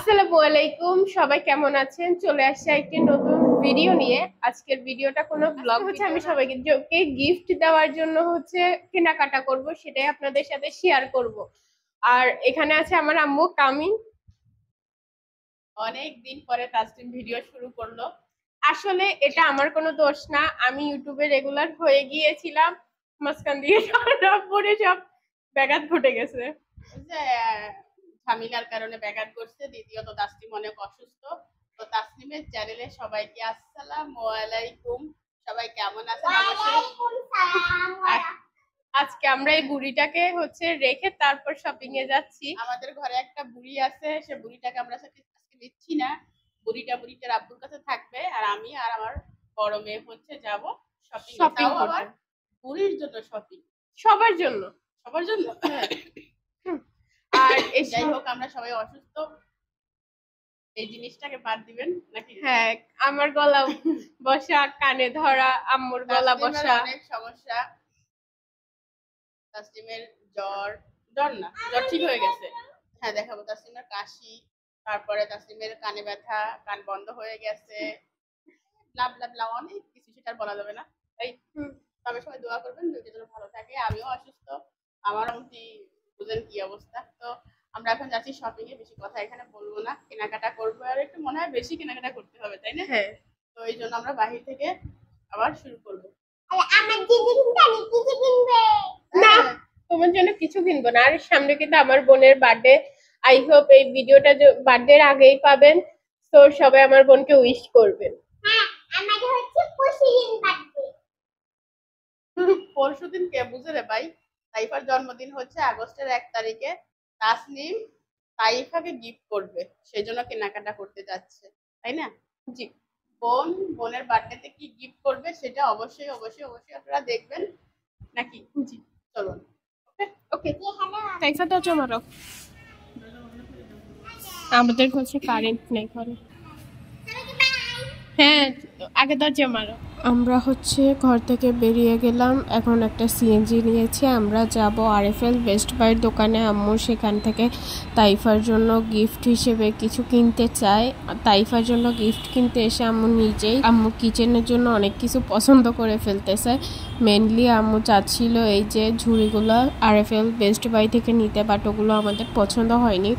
আসসালামু আলাইকুম, সবাই কেমন আছেন? চলে আসছে একটি নতুন ভিডিও নিয়ে। আজকের ভিডিওটা কোনো ব্লগ হচ্ছে, আমি সবাইকে গিফট দেওয়ার জন্য হচ্ছে কেনাকাটা করব, সেটাই আপনাদের সাথে শেয়ার করব। আর এখানে আছে আমার আম্মু কামিন। অনেক দিন পরে তাসনিম ভিডিও শুরু করলো। আসলে এটা আমার কোনো দোষ না, আমি ইউটিউবে রেগুলার হয়ে গিয়েছিলাম, মাঝখান দিয়ে সব ব্যাঘাত ঘটে গেছে। ঝামেলার কারণে ব্যাঘাত ঘটছে। দ্বিতীয়ত তাসনিম অনেক অসুস্থ। তো তাসনিমের চ্যানেলে সবাইকে আসসালামু আলাইকুম। সবাই কেমন আছেন? আজকে আমরা এই বুড়িটাকে হচ্ছে রেখে তারপর শপিং এ যাচ্ছি। আমাদের ঘরে একটা বুড়ি আছে, সে বুড়িটাকে আমরা আজকে নিচ্ছি না। বুড়িটার আব্বুর কাছে থাকবে, আর আমি আর আমার বড় মেয়ে হচ্ছে যাব শপিং। তাও আবার বুড়ির জন্য শপিং, সবার জন্য। আর যাই হোক, আমরা সবাই অসুস্থ, এই জিনিসটাকে বাদ দিবেন নাকি? হ্যাঁ, আমার গলা বসা, কানে ধরা, আম্মুর গলা বসা, অনেক সমস্যা। তাসনিমের জ্বর ঠিক হয়ে গেছে। হ্যাঁ, দেখাবো। তাসনিমের কাশি, তারপরে তাসনিমের কানে ব্যথা, কান বন্ধ হয়ে গেছে, অনেক কিছু, সেটা বলা যাবে না। তাই তবে সবাই দোয়া করবেন দুইটা যেন ভালো থাকে। আমিও অসুস্থ, আমার বুঝেন কি অবস্থা। তো আমরা এখন যাচ্ছি শপিং এ। বেশি কথা এখানে বলবো না, কেনাকাটা করবো, আর একটু মনে হয় বেশি কেনাকাটা করতে হবে, তাই না? হ্যাঁ। তো এই জন্য আমরা বাহির থেকে আবার শুরু করবো। না, তোমার জন্য কিছু কিনবো না। আর সামনে কিন্তু আমার বোনের বার্থডে। আই হোপ এই ভিডিওটা বার্থডের আগেই পাবেন, তো সবাই আমার বোনকে উইশ করবেন। পরশুদিন কে বুঝে রে ভাই? তাইফার জন্মদিন হচ্ছে আগস্টের 1 তারিখে। তাসনিম তাইফাকে গিফট করবে, সেই জন্য কেনাকাটা করতে যাচ্ছে, তাই না? জি। বোনের বার্থডেতে কি গিফট করবে সেটা অবশ্যই আপনারা দেখবেন, নাকি? জি, চলুন। ওকে। তাইফা তো চমারো, আমাদের কাছে কারেন্ট নেই ঘরে। হ্যাঁ, আগে দরজা মারো। আমরা হচ্ছে ঘর থেকে বেরিয়ে গেলাম, এখন একটা সিএনজি নিয়েছি, আমরা যাব আরএফএল বেস্ট বাইয়ের দোকানে। আম্মু সেখান থেকে তাইফার জন্য গিফট হিসেবে কিছু কিনতে চায়। তাইফার জন্য গিফট কিনতে এসে আম্মু কিচেনের জন্য অনেক কিছু পছন্দ করে ফেলতেছে। মেনলি আম্মু চাচ্ছিল এই যে ঝুড়িগুলো আরএফএল বেস্ট বাই থেকে নিতে, বাট ওগুলো আমাদের পছন্দ হয়নি,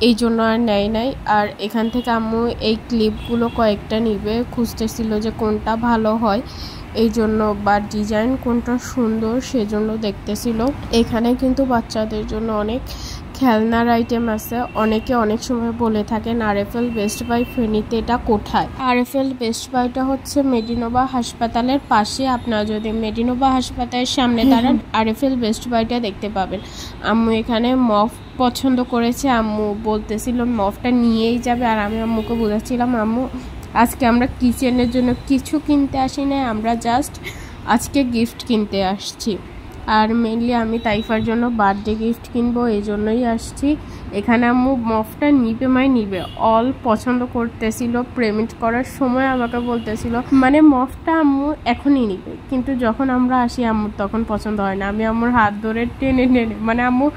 এই জন্য আর নেয় নাই। আর এখান থেকে আম্মু এই ক্লিপগুলো কয়েকটা নিবে, খুঁজতেছিল যে কোনটা ভালো হয়, এই জন্য বা ডিজাইন কোনটা সুন্দর সেজন্য দেখতেছিল। এখানে কিন্তু বাচ্চাদের জন্য অনেক খেলনার আইটেম আছে। অনেকে অনেক সময় বলে থাকেন আরএফএল বেস্ট বাই ফেনীতে এটা কোথায়? আরএফএল বেস্ট বাইটা হচ্ছে মেডিনোভা হাসপাতালের পাশে। আপনারা যদি মেডিনোভা হাসপাতালের সামনে দাঁড়ান, আরএফএল বেস্ট বাইটা দেখতে পাবেন। আম্মু এখানে মফ পছন্দ করেছে, আম্মু বলতেছিল মফটা নিয়েই যাবে, আর আমি আম্মুকে বোঝাচ্ছিলাম আম্মু আজকে আমরা কিচেনের জন্য কিছু কিনতে আসি না, আমরা জাস্ট আজকে গিফট কিনতে আসছি। আর মেনলি আমি তাইফার জন্য বার্থডে গিফট কিনবো, এই জন্যই আসছি। এখানে আম্মু মফটা নিবে অল পছন্দ করতেছিল। পেমেন্ট করার সময় আমাকে বলতেছিল মানে মফটা আম্মু এখনই নিবে, কিন্তু যখন আমরা আসি আম্মুর তখন পছন্দ হয় না। আমি আম্মুর হাত ধরে টেনে মানে আম্মু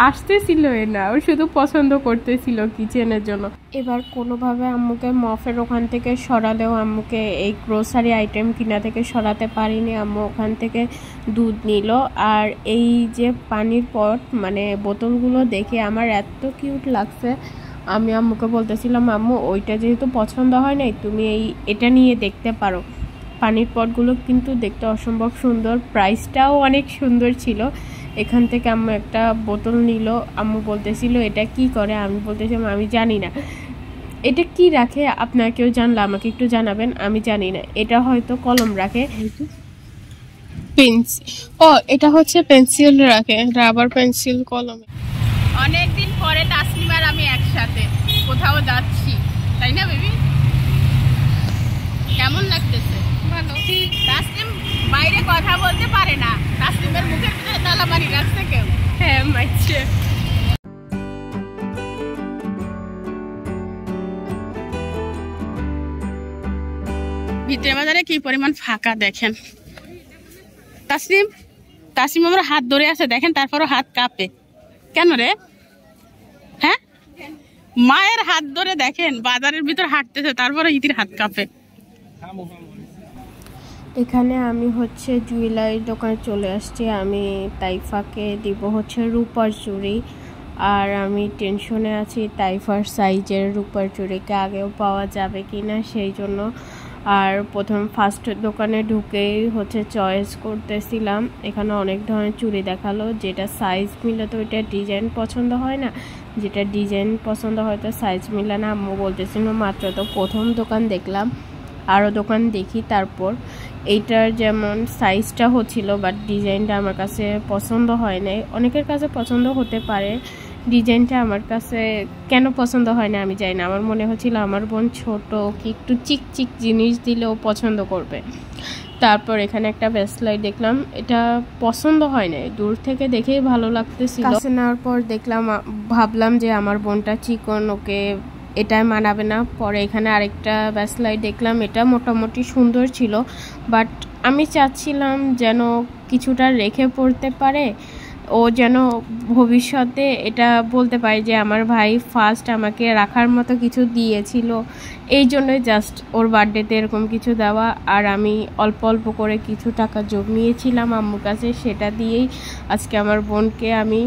আসতেছিল না, ও শুধু পছন্দ করতেছিল কিচেনের জন্য। এবার কোনোভাবে আম্মুকে মফের ওখান থেকে সরালেও আম্মুকে এই গ্রোসারি আইটেম কিনা থেকে সরাতে পারিনি। আম্মু ওখান থেকে দুধ নিল, আর এই যে পানির পট মানে বোতলগুলো দেখে আমার এত কিউট লাগছে। আমি আম্মুকে বলতেছিলাম আম্মু ওইটা যেহেতু পছন্দ হয় নাই, তুমি এটা নিয়ে দেখতে পারো। পানির পটগুলো কিন্তু দেখতে অসম্ভব সুন্দর, প্রাইসটাও অনেক সুন্দর ছিল। এখান থেকে আম্মু একটা বোতল নিল। আম্মু বলতেছিল এটা কি করে? আমি বলতেছিলাম আমি জানি না এটা কি রাখে, আপনার কেউ জানলে আমাকে একটু জানাবেন, আমি জানি না। এটা হয়তো কলম রাখে, পেন্সিল। ও, এটা হচ্ছে পেন্সিল রাখে, রাবার পেন্সিল, কলম। অনেকদিন পরে তাসনিম আর আমি একসাথে কোথাও যাচ্ছি, তাই না বেবি? কেমন লাগতেছে? ভালো। তাসনিম বাইরে কথা বলতে পারে না, তাসনিমের মুখের ভিতরে তালা মারি রাখছে কেউ। হ্যাঁ, মাইছে। ভিতরে বাজারে কি পরিমাণ ফাঁকা দেখেন। তাসনিম আমার হাত ধরে আছে দেখেন, তারপরও হাত কাঁপে কেন রে? হ্যাঁ, মায়ের হাত ধরে দেখেন বাজারের ভিতর হাঁটতেছে, তারপরে ইতির হাত কাঁপে। এখানে আমি হচ্ছে জুয়েলারির দোকানে চলে আসছি। আমি তাইফাকে দিব হচ্ছে রূপার চুড়ি, আর আমি টেনশনে আছি তাইফার সাইজের রূপার চুড়িকে আগেও পাওয়া যাবে কিনা, সেই জন্য। আর প্রথম ফার্স্ট দোকানে ঢুকেই হচ্ছে চয়েস করতেছিলাম। এখানে অনেক ধরনের চুড়ি দেখালো, যেটা সাইজ মিলে তো ওইটা ডিজাইন পছন্দ হয় না, যেটা ডিজাইন পছন্দ হয় তো সাইজ মিলে না। আম্মু বলতেছিল মাত্র তো প্রথম দোকান দেখলাম, আরও দোকান দেখি তারপর। এইটার যেমন সাইজটা হচ্ছিল, বাট ডিজাইনটা আমার কাছে পছন্দ হয় নাই। অনেকের কাছে পছন্দ হতে পারে, ডিজাইনটা আমার কাছে কেন পছন্দ হয় না আমি জানি না। আমার মনে হচ্ছিল আমার বোন ছোট, কি একটু চিক চিক জিনিস দিলেও পছন্দ করবে। তারপর এখানে একটা ব্রেসলেট দেখলাম, এটা পছন্দ হয় নাই, দূর থেকে দেখেই ভালো লাগতেছিল। কাছে নেওয়ার পর দেখলাম, ভাবলাম যে আমার বোনটা চিকন, ওকে এটাই মানাবে না। পরে এখানে আরেকটা ব্রেসলেট দেখলাম, এটা মোটামুটি সুন্দর ছিল, বাট আমি চাচ্ছিলাম যেন কিছুটা রেখে পড়তে পারে, ও যেন ভবিষ্যতে এটা বলতে পারে যে আমার ভাই ফার্স্ট আমাকে রাখার মতো কিছু দিয়েছিল। এই জন্যই জাস্ট ওর বার্থডেতে এরকম কিছু দেওয়া। আর আমি অল্প অল্প করে কিছু টাকা জমিয়েছিলাম আম্মুর কাছে, সেটা দিয়েই আজকে আমার বোনকে আমি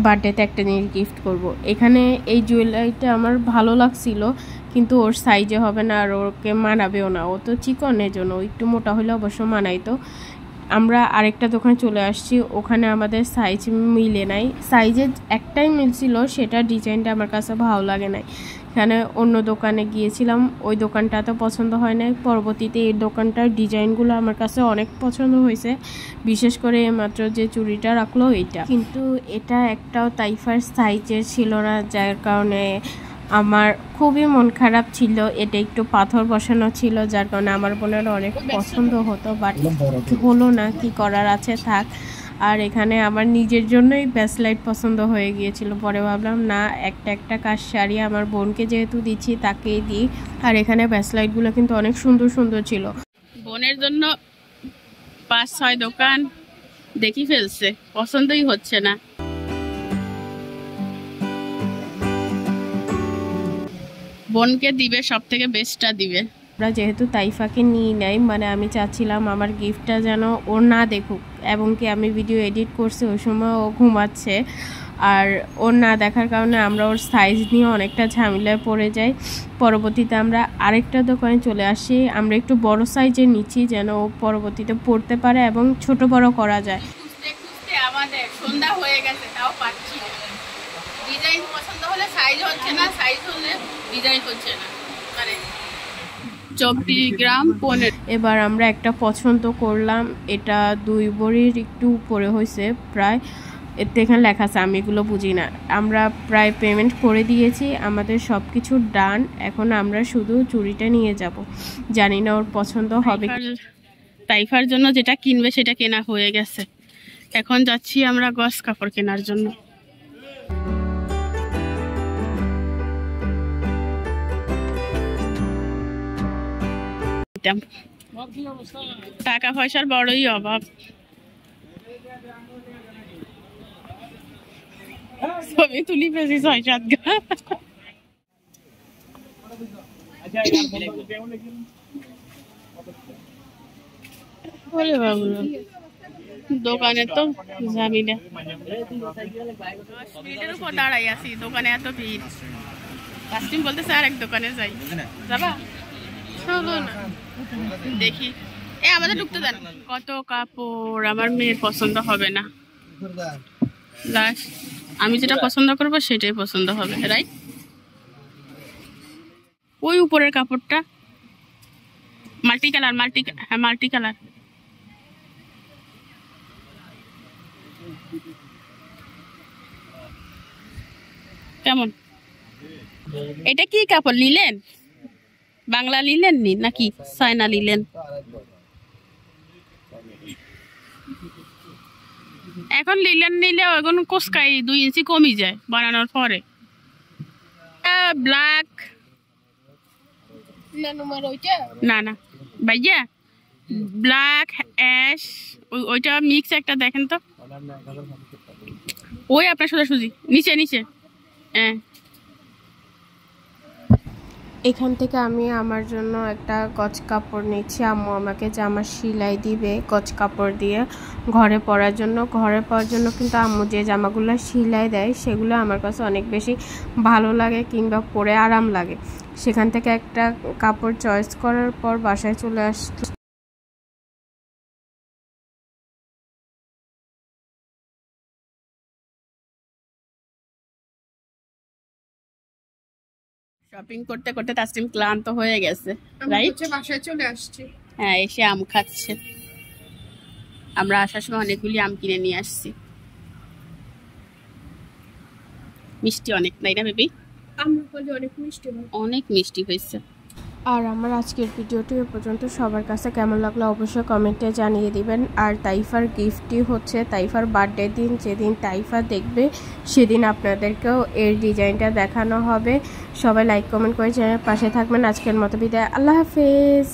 বার্থডেতে একটা জিনিস গিফট করব। এখানে এই জুয়েলারিটা আমার ভালো লাগছিল, কিন্তু ওর সাইজে হবে না আর ওকে মানাবেও না। ও তো চিকনের জন্য, একটু মোটা হলে অবশ্য মানাইতো। আমরা আরেকটা দোকানে চলে আসছি, ওখানে আমাদের সাইজ মিলে নাই। সাইজে একটাই মিলছিল, সেটা ডিজাইনটা আমার কাছে ভালো লাগে নাই। এখানে অন্য দোকানে গিয়েছিলাম, ওই দোকানটা তো পছন্দ হয় নাই। পরবর্তীতে এই দোকানটার ডিজাইনগুলো আমার কাছে অনেক পছন্দ হয়েছে, বিশেষ করে মাত্র যে চুড়িটা রাখলো এটা। কিন্তু এটা একটাও তাইফার সাইজের ছিল না, যার কারণে আমার খুবই মন খারাপ ছিল। এটা একটু পাথর বসানো ছিল, যার কারণে আমার বোনের অনেক পছন্দ হতো, বাট হলো না, কি করার আছে থাক। আর এখানে আমার নিজের জন্যই ব্রেসলেট পছন্দ হয়ে গিয়েছিল। পরে ভাবলাম না, একটা একটা কাজ সারিয়ে আমার বোনকে যেহেতু দিচ্ছি তাকেই দিই। আর এখানে ব্রেসলেটগুলো কিন্তু অনেক সুন্দর সুন্দর ছিল। বোনের জন্য 5-6 দোকান দেখি ফেলছে, পছন্দই হচ্ছে না। বোনকে দিবে সব থেকে বেস্টটা দিবে। আমরা যেহেতু তাইফাকে নিয়ে নেই, মানে আমি চাচ্ছিলাম আমার গিফটটা যেন ও না দেখুক, এবং কি আমি ভিডিও এডিট করছি ওই সময় ও ঘুমাচ্ছে, আর ওর না দেখার কারণে আমরা ওর সাইজ নিয়ে অনেকটা ঝামেলায় পড়ে যাই। পরবর্তীতে আমরা আরেকটা দোকানে চলে আসি, আমরা একটু বড় সাইজের নিচ্ছি যেন ও পরবর্তীতে পড়তে পারে এবং ছোট বড় করা যায়। খুঁজতে খুঁজতে আমাদের সন্ধ্যা হয়ে গেছে, তাও পাচ্ছি না। ডিজাইন পছন্দ হলে সাইজ হচ্ছে না, সাইজ হলে ডিজাইন হচ্ছে না, মানে 24 গ্রাম 15। এবার আমরা একটা পছন্দ করলাম, এটা 2 ভরির একটু উপরে হয়েছে প্রায়। এতে এখানে লেখা আছে, আমি এগুলো বুঝি না। আমরা প্রায় পেমেন্ট করে দিয়েছি, আমাদের সব কিছু ডান। এখন আমরা শুধু চুড়িটা নিয়ে যাব, জানি না ওর পছন্দ হবে। তাইফার জন্য যেটা কিনবে সেটা কেনা হয়ে গেছে, এখন যাচ্ছি আমরা গস কাপড় কেনার জন্য। টাকা পয়সার বড়ই অভাব। ছবি তুলি পেয়েছি 6-7 গা। দোকানে তো ঝামেলা, 10 মিনিটের উপর দাঁড়াই আছি, দোকানে এত ভিড়। কাস্টিং বলতেছে আর এক দোকানে যাই, যাবা? চলো না দেখি। আমাদের ঢুকতে দেন। কত কাপড়, আমার মেয়ের পছন্দ হবে না। লাস্ট আমি যেটা পছন্দ করবো সেটাই পছন্দ হবে, রাইট? ওই উপরের কাপড়টা মাল্টি কালার, মাল্টি কালার। কেমন? এটা কি কাপড়, লিলেন? বাংলা লিলেন নি নাকি চায়না লিলেন? এখন লিলেন নিলে এখন কোসকাই 2 ইঞ্চি কমই যায় বানানোর পরে। ব্ল্যাক না না ভাইয়া, ব্ল্যাক অ্যাশ ওইটা মিক্স একটা দেখেন তো। ওই আপনার সোজাসুজি নিচে নিচে, হ্যাঁ এখান থেকে আমি আমার জন্য একটা গজ কাপড় নিচ্ছি। আম্মু আমাকে জামা সেলাই দিবে গজ কাপড় দিয়ে ঘরে পরার জন্য। ঘরে পরার জন্য কিন্তু আম্মু যে জামাগুলো সেলাই দেয় সেগুলো আমার কাছে অনেক বেশি ভালো লাগে কিংবা পরে আরাম লাগে। সেখান থেকে একটা কাপড় চয়েস করার পর বাসায় চলে আসছি। শপিং করতে করতে তাসনিম ক্লান্ত হয়ে গেছে, রাইট? বাসায় চলে আসছি। হ্যাঁ, এসে আম খাচ্ছে। আমরা আসার সময় অনেকগুলি আম কিনে নিয়ে আসছি। মিষ্টি অনেক, তাই না বেবি? অনেক মিষ্টি হয়েছে। আর আমার আজকের ভিডিওটি এ পর্যন্ত। সবার কাছে কেমন লাগলো অবশ্যই কমেন্টে জানিয়ে দিবেন। আর তাইফার গিফটটি হচ্ছে তাইফার বার্থডে দিন, যেদিন তাইফা দেখবে সেদিন আপনাদেরকেও এর ডিজাইনটা দেখানো হবে। সবাই লাইক কমেন্ট করে চ্যানেলের পাশে থাকবেন। আজকের মতো বিদায়, আল্লাহ হাফেজ।